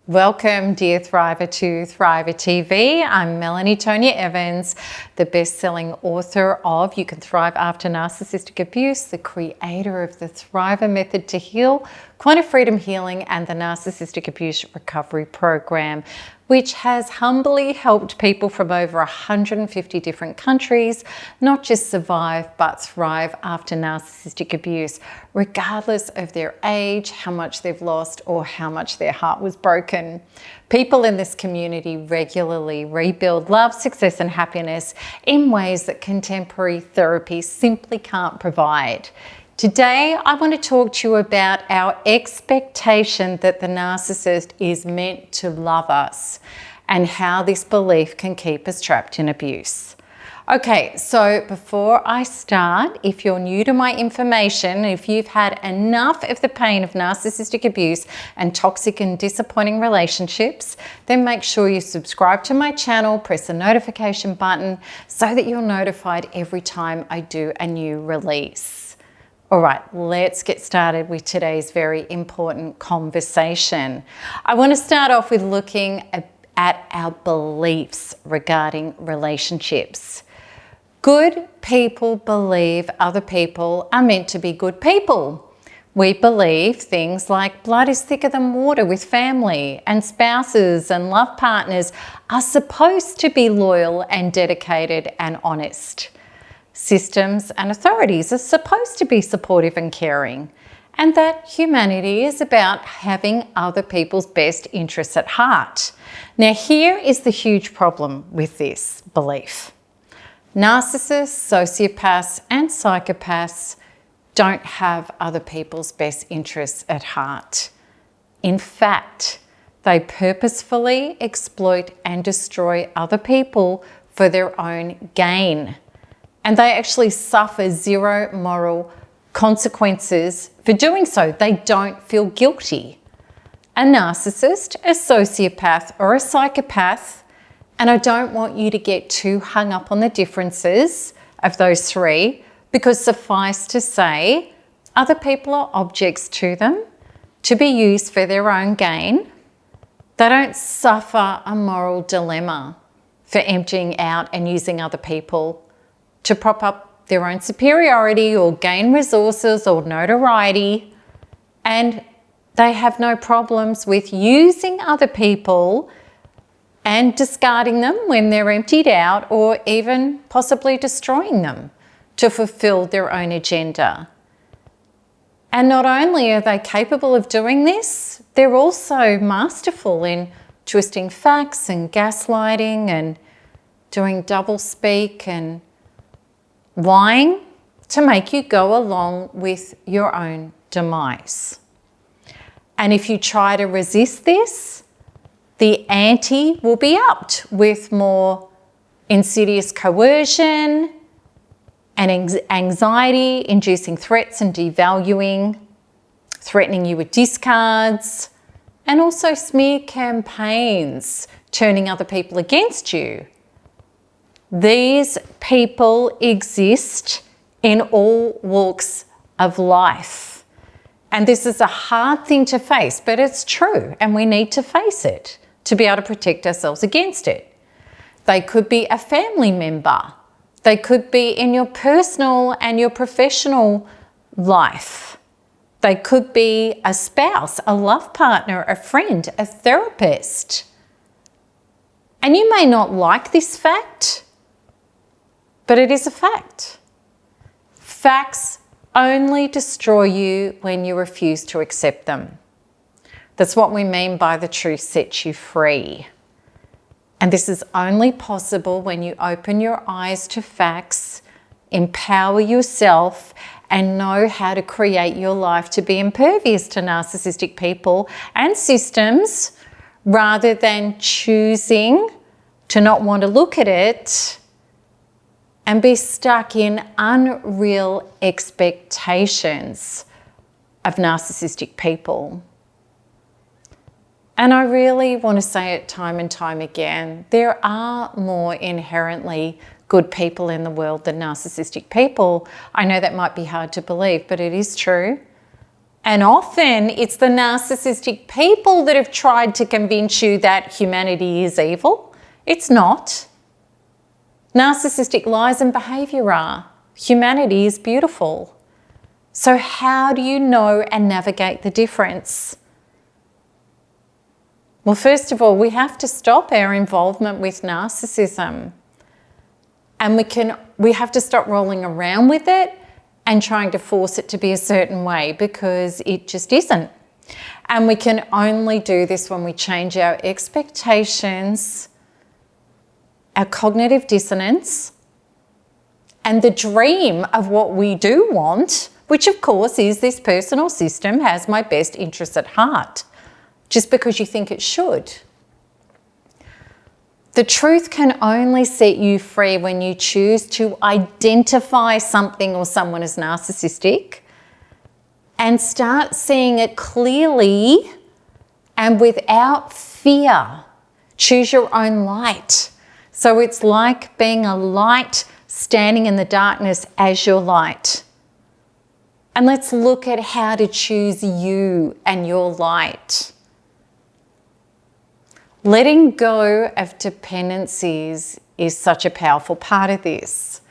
Welcome, dear Thriver, to Thriver TV. I'm Melanie Tonia Evans, the best-selling author of You Can Thrive After Narcissistic Abuse, the creator of the Thriver Method to Heal, Quantum Freedom Healing, and the Narcissistic Abuse Recovery Program, which has humbly helped people from over 150 different countries not just survive but thrive after narcissistic abuse, regardless of their age, how much they've lost, or how much their heart was broken. People in this community regularly rebuild love, success, and happiness in ways that contemporary therapy simply can't provide. Today, I want to talk to you about our expectation that the narcissist is meant to love us and how this belief can keep us trapped in abuse. Okay, so before I start, if you're new to my information, if you've had enough of the pain of narcissistic abuse and toxic and disappointing relationships, then make sure you subscribe to my channel, press the notification button so that you're notified every time I do a new release. All right, let's get started with today's very important conversation. I want to start off with looking at our beliefs regarding relationships. Good people believe other people are meant to be good people. We believe things like blood is thicker than water with family, and spouses and love partners are supposed to be loyal and dedicated and honest. Systems and authorities are supposed to be supportive and caring, and that humanity is about having other people's best interests at heart. Now, here is the huge problem with this belief. Narcissists, sociopaths, and psychopaths don't have other people's best interests at heart. In fact, they purposefully exploit and destroy other people for their own gain. And they actually suffer zero moral consequences for doing so. They don't feel guilty. A narcissist, a sociopath, or a psychopath, and I don't want you to get too hung up on the differences of those three, because suffice to say, other people are objects to them to be used for their own gain. They don't suffer a moral dilemma for emptying out and using other people to prop up their own superiority or gain resources or notoriety. And they have no problems with using other people and discarding them when they're emptied out, or even possibly destroying them to fulfill their own agenda. And not only are they capable of doing this, they're also masterful in twisting facts and gaslighting and doing doublespeak and lying to make you go along with your own demise. And if you try to resist this, the ante will be upped with more insidious coercion and anxiety-inducing threats and devaluing, threatening you with discards, and also smear campaigns turning other people against you. These people exist in all walks of life. And this is a hard thing to face, but it's true, and we need to face it to be able to protect ourselves against it. They could be a family member. They could be in your personal and your professional life. They could be a spouse, a love partner, a friend, a therapist. And you may not like this fact, but it is a fact. Facts only destroy you when you refuse to accept them. That's what we mean by the truth sets you free. And this is only possible when you open your eyes to facts, empower yourself, and know how to create your life to be impervious to narcissistic people and systems, rather than choosing to not want to look at it and be stuck in unreal expectations of narcissistic people. And I really want to say it time and time again, there are more inherently good people in the world than narcissistic people. I know that might be hard to believe, but it is true. And often it's the narcissistic people that have tried to convince you that humanity is evil. It's not. Narcissistic lies and behaviour are. Humanity is beautiful. So how do you know and navigate the difference? Well, first of all, we have to stop our involvement with narcissism. And we have to stop rolling around with it and trying to force it to be a certain way, because it just isn't. And we can only do this when we change our expectations, our cognitive dissonance, and the dream of what we do want, which of course is this person or system has my best interests at heart, just because you think it should. The truth can only set you free when you choose to identify something or someone as narcissistic and start seeing it clearly and without fear. Choose your own light. So it's like being a light standing in the darkness as your light. And let's look at how to choose you and your light. Letting go of dependencies is such a powerful part of this,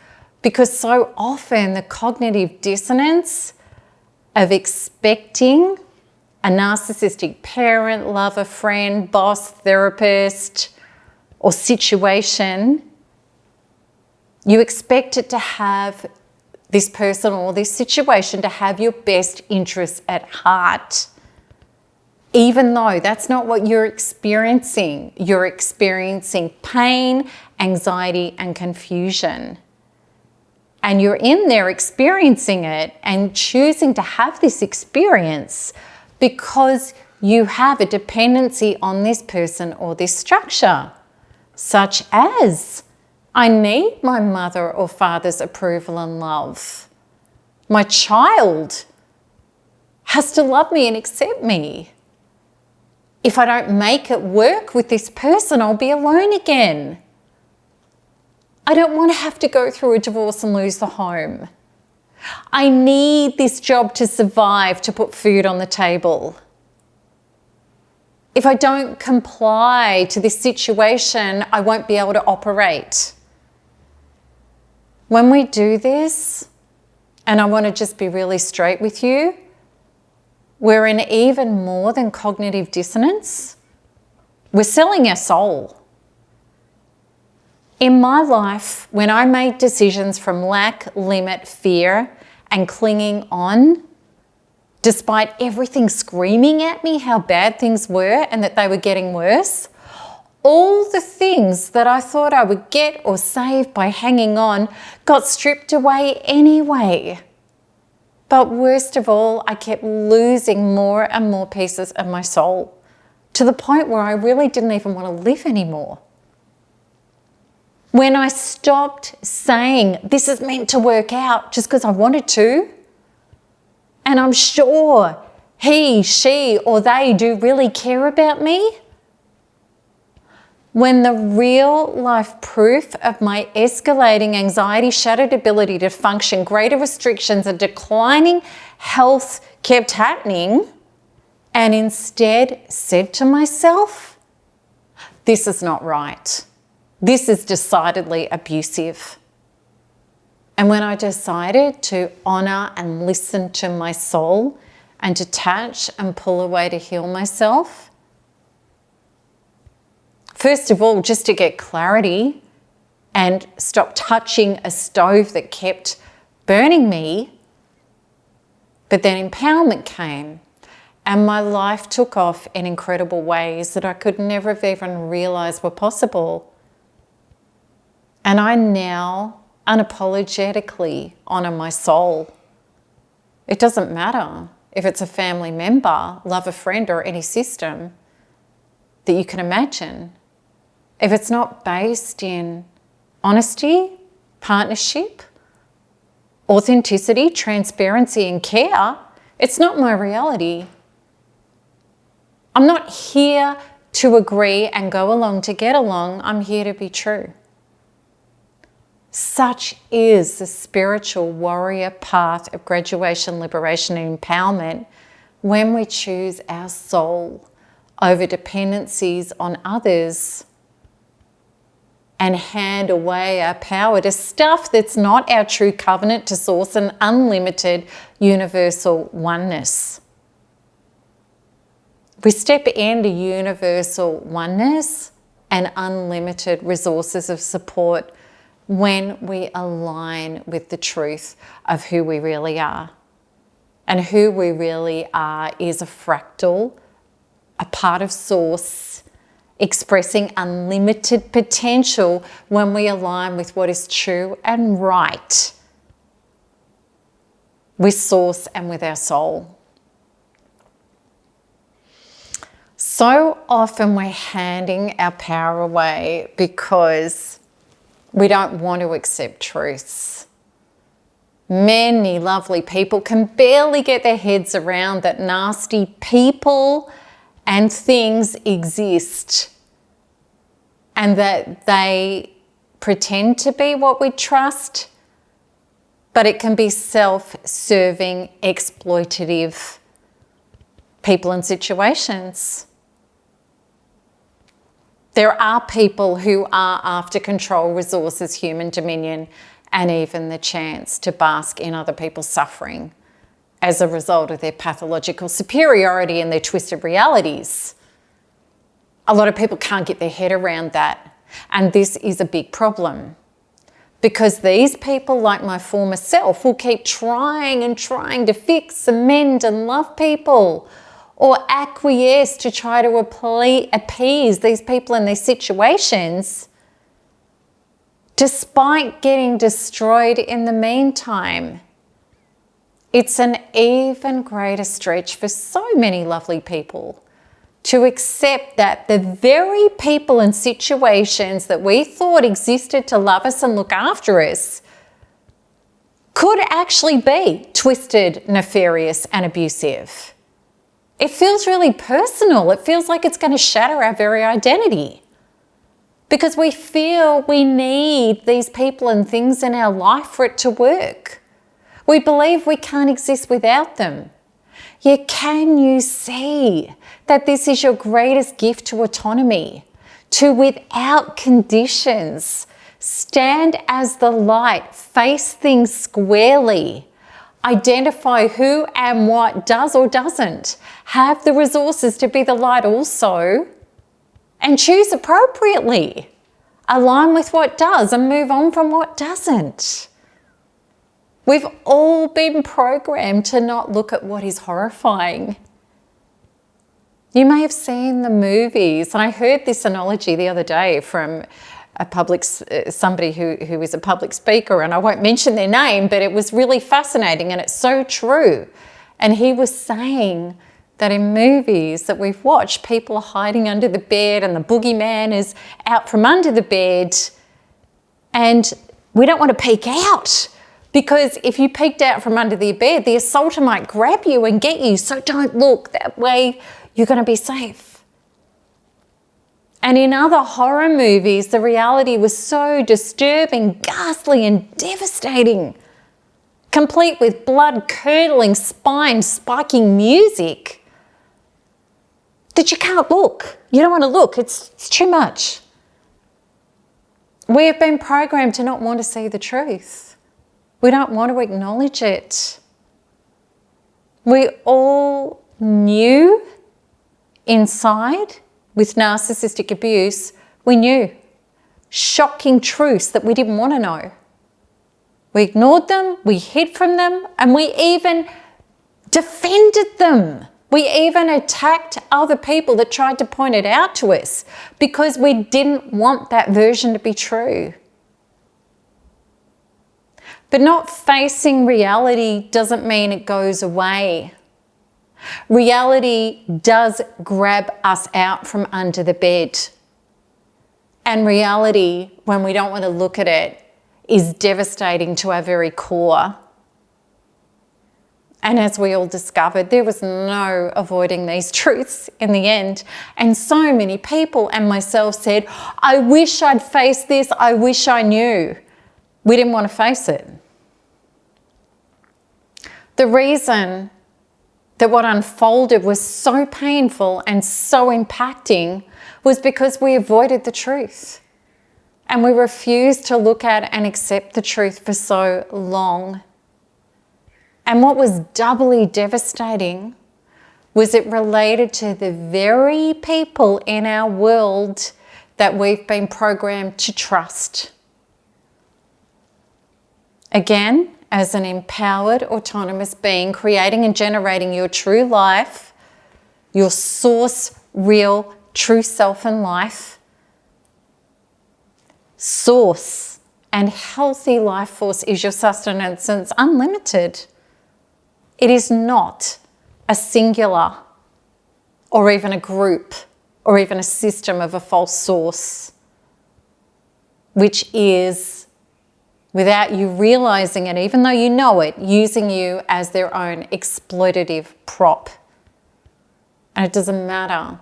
because so often the cognitive dissonance of expecting a narcissistic parent, lover, friend, boss, therapist, or situation, you expect it to have this person or this situation to have your best interests at heart. Even though that's not what you're experiencing pain, anxiety, and confusion. And you're in there experiencing it and choosing to have this experience because you have a dependency on this person or this structure, such as, I need my mother or father's approval and love. My child has to love me and accept me. If I don't make it work with this person, I'll be alone again. I don't want to have to go through a divorce and lose the home. I need this job to survive, to put food on the table. If I don't comply to this situation, I won't be able to operate. When we do this, and I want to just be really straight with you, we're in even more than cognitive dissonance. We're selling our soul. In my life, when I made decisions from lack, limit, fear, and clinging on, despite everything screaming at me how bad things were and that they were getting worse, all the things that I thought I would get or save by hanging on got stripped away anyway. But worst of all, I kept losing more and more pieces of my soul to the point where I really didn't even want to live anymore. When I stopped saying this is meant to work out just because I wanted to, and I'm sure he, she, or they do really care about me, when the real life proof of my escalating anxiety, shattered ability to function, greater restrictions, and declining health kept happening, and instead said to myself, this is not right. This is decidedly abusive. And when I decided to honour and listen to my soul and detach and pull away to heal myself, first of all, just to get clarity and stop touching a stove that kept burning me, but then empowerment came and my life took off in incredible ways that I could never have even realised were possible. And I now unapologetically honour my soul. It doesn't matter if it's a family member, love, a friend, or any system that you can imagine. If it's not based in honesty, partnership, authenticity, transparency, and care, it's not my reality. I'm not here to agree and go along to get along. I'm here to be true. Such is the spiritual warrior path of graduation, liberation, and empowerment when we choose our soul over dependencies on others and hand away our power to stuff that's not our true covenant to source and unlimited universal oneness. We step into universal oneness and unlimited resources of support when we align with the truth of who we really are. And who we really are is a fractal, a part of source, expressing unlimited potential when we align with what is true and right with source and with our soul. So often we're handing our power away because we don't want to accept truths. Many lovely people can barely get their heads around that nasty people and things exist and that they pretend to be what we trust, but it can be self-serving, exploitative people and situations. There are people who are after control, resources, human dominion, and even the chance to bask in other people's suffering as a result of their pathological superiority and their twisted realities. A lot of people can't get their head around that, and this is a big problem because these people, like my former self, will keep trying and trying to fix, amend and love people, or acquiesce to try to appease these people in these situations, despite getting destroyed in the meantime. It's an even greater stretch for so many lovely people to accept that the very people and situations that we thought existed to love us and look after us could actually be twisted, nefarious, and abusive. It feels really personal. It feels like it's going to shatter our very identity because we feel we need these people and things in our life for it to work. We believe we can't exist without them. Yet can you see that this is your greatest gift to autonomy, to without conditions, stand as the light, face things squarely, identify who and what does or doesn't, have the resources to be the light also, and choose appropriately, align with what does and move on from what doesn't. We've all been programmed to not look at what is horrifying. You may have seen the movies, and I heard this analogy the other day from somebody who is a public speaker, and I won't mention their name, but it was really fascinating and it's so true. And he was saying that in movies that we've watched, people are hiding under the bed and the boogeyman is out from under the bed, and we don't want to peek out. Because if you peeked out from under the bed, the assaulter might grab you and get you. So don't look. That way you're going to be safe. And in other horror movies, the reality was so disturbing, ghastly and devastating, complete with blood-curdling, spine-spiking music, that you can't look. You don't want to look. It's too much. We have been programmed to not want to see the truth. We don't want to acknowledge it. We all knew inside with narcissistic abuse, we knew shocking truths that we didn't want to know. We ignored them, we hid from them, and we even defended them. We even attacked other people that tried to point it out to us because we didn't want that version to be true. But not facing reality doesn't mean it goes away. Reality does grab us out from under the bed. And reality, when we don't want to look at it, is devastating to our very core. And as we all discovered, there was no avoiding these truths in the end. And so many people and myself said, I wish I'd faced this, I wish I knew. We didn't want to face it. The reason that what unfolded was so painful and so impacting was because we avoided the truth. And we refused to look at and accept the truth for so long. And what was doubly devastating was it related to the very people in our world that we've been programmed to trust. Again, as an empowered, autonomous being, creating and generating your true life, your source, real, true self in life, source and healthy life force is your sustenance, and it's unlimited. It is not a singular or even a group or even a system of a false source, which is, without you realizing it, even though you know it, using you as their own exploitative prop. And it doesn't matter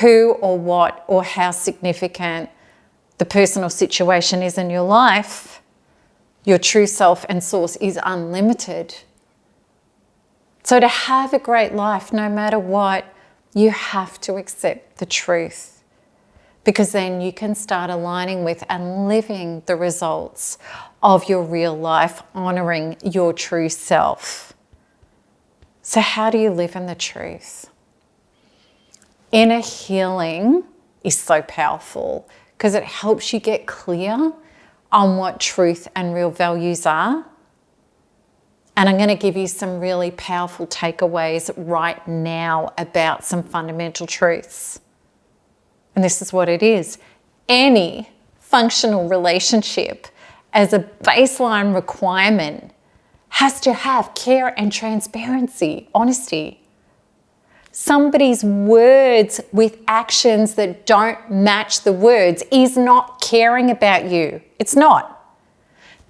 who or what or how significant the personal situation is in your life, your true self and source is unlimited. So to have a great life, no matter what, you have to accept the truth, because then you can start aligning with and living the results of your real life, honoring your true self. So how do you live in the truth? Inner healing is so powerful because it helps you get clear on what truth and real values are. And I'm going to give you some really powerful takeaways right now about some fundamental truths. And this is what it is. Any functional relationship, as a baseline requirement, has to have care and transparency, honesty. Somebody's words with actions that don't match the words is not caring about you. It's not.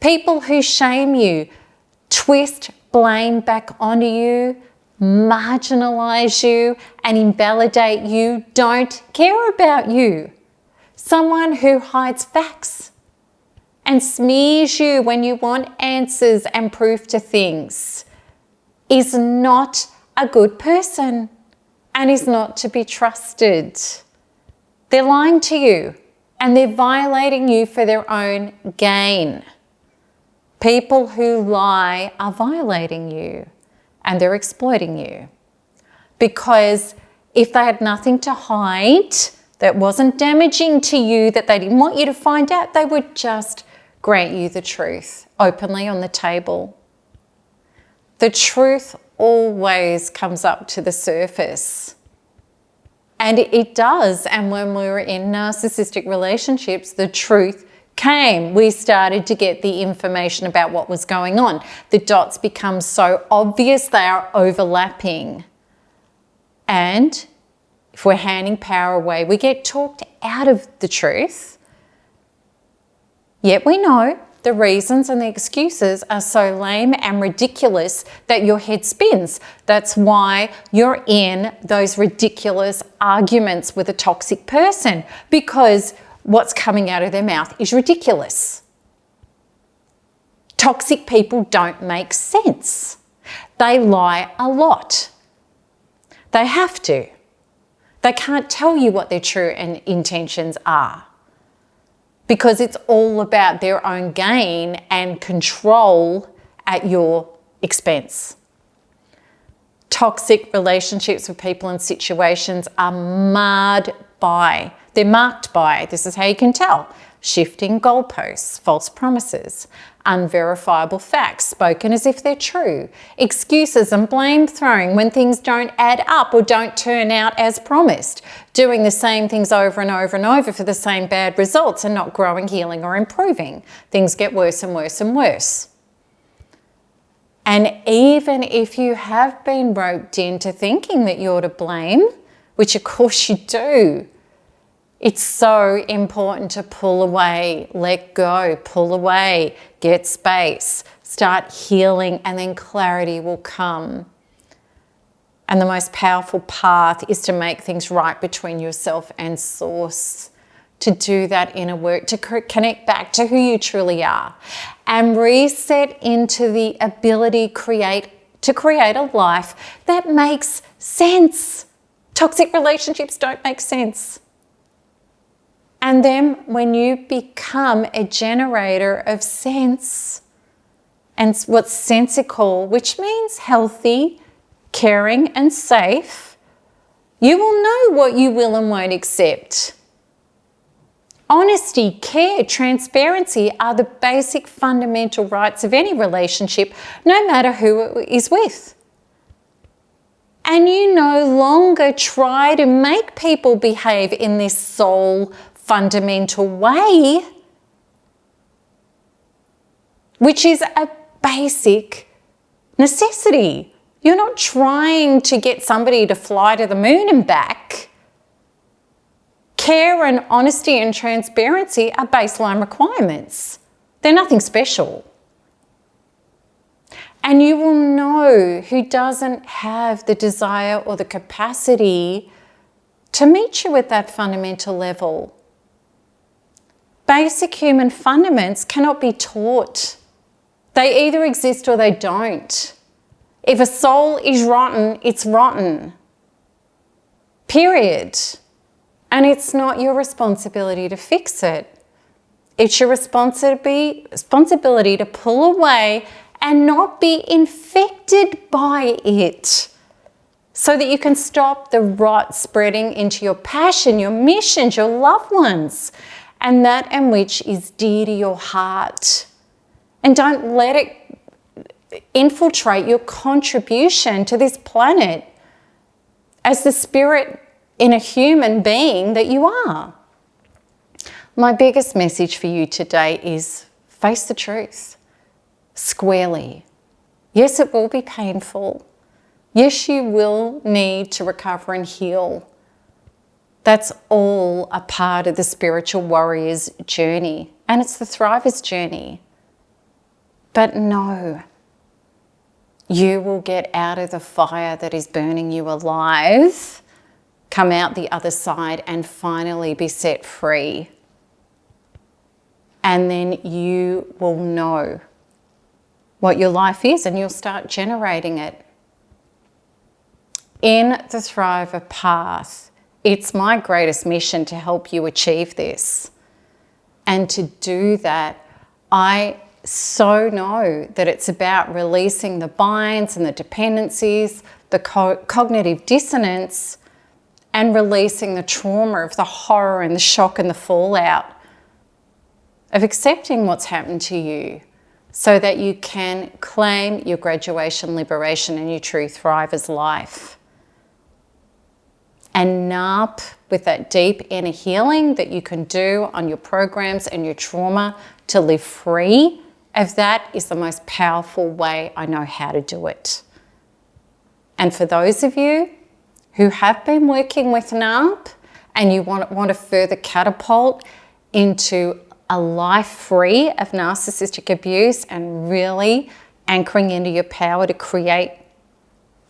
People who shame you, twist blame back onto you, marginalize you, and invalidate you don't care about you. Someone who hides facts and smears you when you want answers and proof to things is not a good person and is not to be trusted. They're lying to you and they're violating you for their own gain. People who lie are violating you and they're exploiting you. Because if they had nothing to hide that wasn't damaging to you, that they didn't want you to find out, they would just grant you the truth openly on the table. The truth always comes up to the surface. And it does. And when we were in narcissistic relationships, the truth came. We started to get the information about what was going on. The dots become so obvious, they are overlapping. And if we're handing power away, we get talked out of the truth. Yet we know the reasons and the excuses are so lame and ridiculous that your head spins. That's why you're in those ridiculous arguments with a toxic person, because what's coming out of their mouth is ridiculous. Toxic people don't make sense. They lie a lot. They have to. They can't tell you what their true intentions are, because it's all about their own gain and control at your expense. Toxic relationships with people and situations are marked by, this is how you can tell, shifting goalposts, false promises, unverifiable facts spoken as if they're true, excuses and blame throwing when things don't add up or don't turn out as promised, doing the same things over and over and over for the same bad results and not growing, healing or improving. Things get worse and worse and worse. And even if you have been roped into thinking that you're to blame, which of course you do, it's so important to pull away, let go, pull away, get space, start healing, and then clarity will come. And the most powerful path is to make things right between yourself and source, to do that inner work, to connect back to who you truly are and reset into the ability to create a life that makes sense. Toxic relationships don't make sense. And then when you become a generator of sense, and what's sensical, which means healthy, caring and safe, you will know what you will and won't accept. Honesty, care, transparency are the basic fundamental rights of any relationship, no matter who it is with. And you no longer try to make people behave in this soul fundamental way, which is a basic necessity. You're not trying to get somebody to fly to the moon and back. Care and honesty and transparency are baseline requirements. They're nothing special. And you will know who doesn't have the desire or the capacity to meet you at that fundamental level. Basic human fundamentals cannot be taught. They either exist or they don't. If a soul is rotten, it's rotten. Period. And it's not your responsibility to fix it. It's your responsibility to pull away and not be infected by it, so that you can stop the rot spreading into your passion, your missions, your loved ones, and that in which is dear to your heart. And don't let it infiltrate your contribution to this planet as the spirit in a human being that you are. My biggest message for you today is face the truth squarely. Yes, it will be painful. Yes, you will need to recover and heal. That's all a part of the spiritual warrior's journey, and it's the thriver's journey. But no, you will get out of the fire that is burning you alive, come out the other side and finally be set free. And then you will know what your life is and you'll start generating it. In the Thriver path, it's my greatest mission to help you achieve this. And to do that, I so know that it's about releasing the binds and the dependencies, the cognitive dissonance, and releasing the trauma of the horror and the shock and the fallout of accepting what's happened to you, so that you can claim your graduation, liberation, and your true thriver's life. And NARP with that deep inner healing that you can do on your programs and your trauma to live free of that is the most powerful way I know how to do it. And for those of you who have been working with NARP and you want to further catapult into a life free of narcissistic abuse and really anchoring into your power to create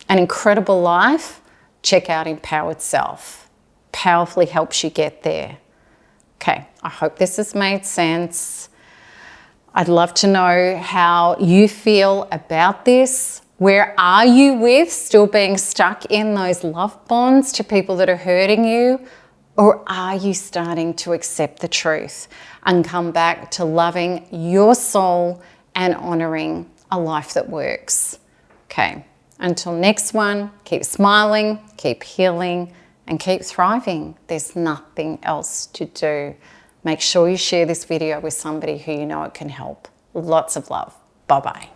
an incredible life, check out Empowered Self. Powerfully helps you get there. Okay, I hope this has made sense. I'd love to know how you feel about this. Where are you with still being stuck in those love bonds to people that are hurting you? Or are you starting to accept the truth and come back to loving your soul and honoring a life that works? Okay. Until next one, keep smiling, keep healing, and keep thriving. There's nothing else to do. Make sure you share this video with somebody who you know it can help. Lots of love. Bye-bye.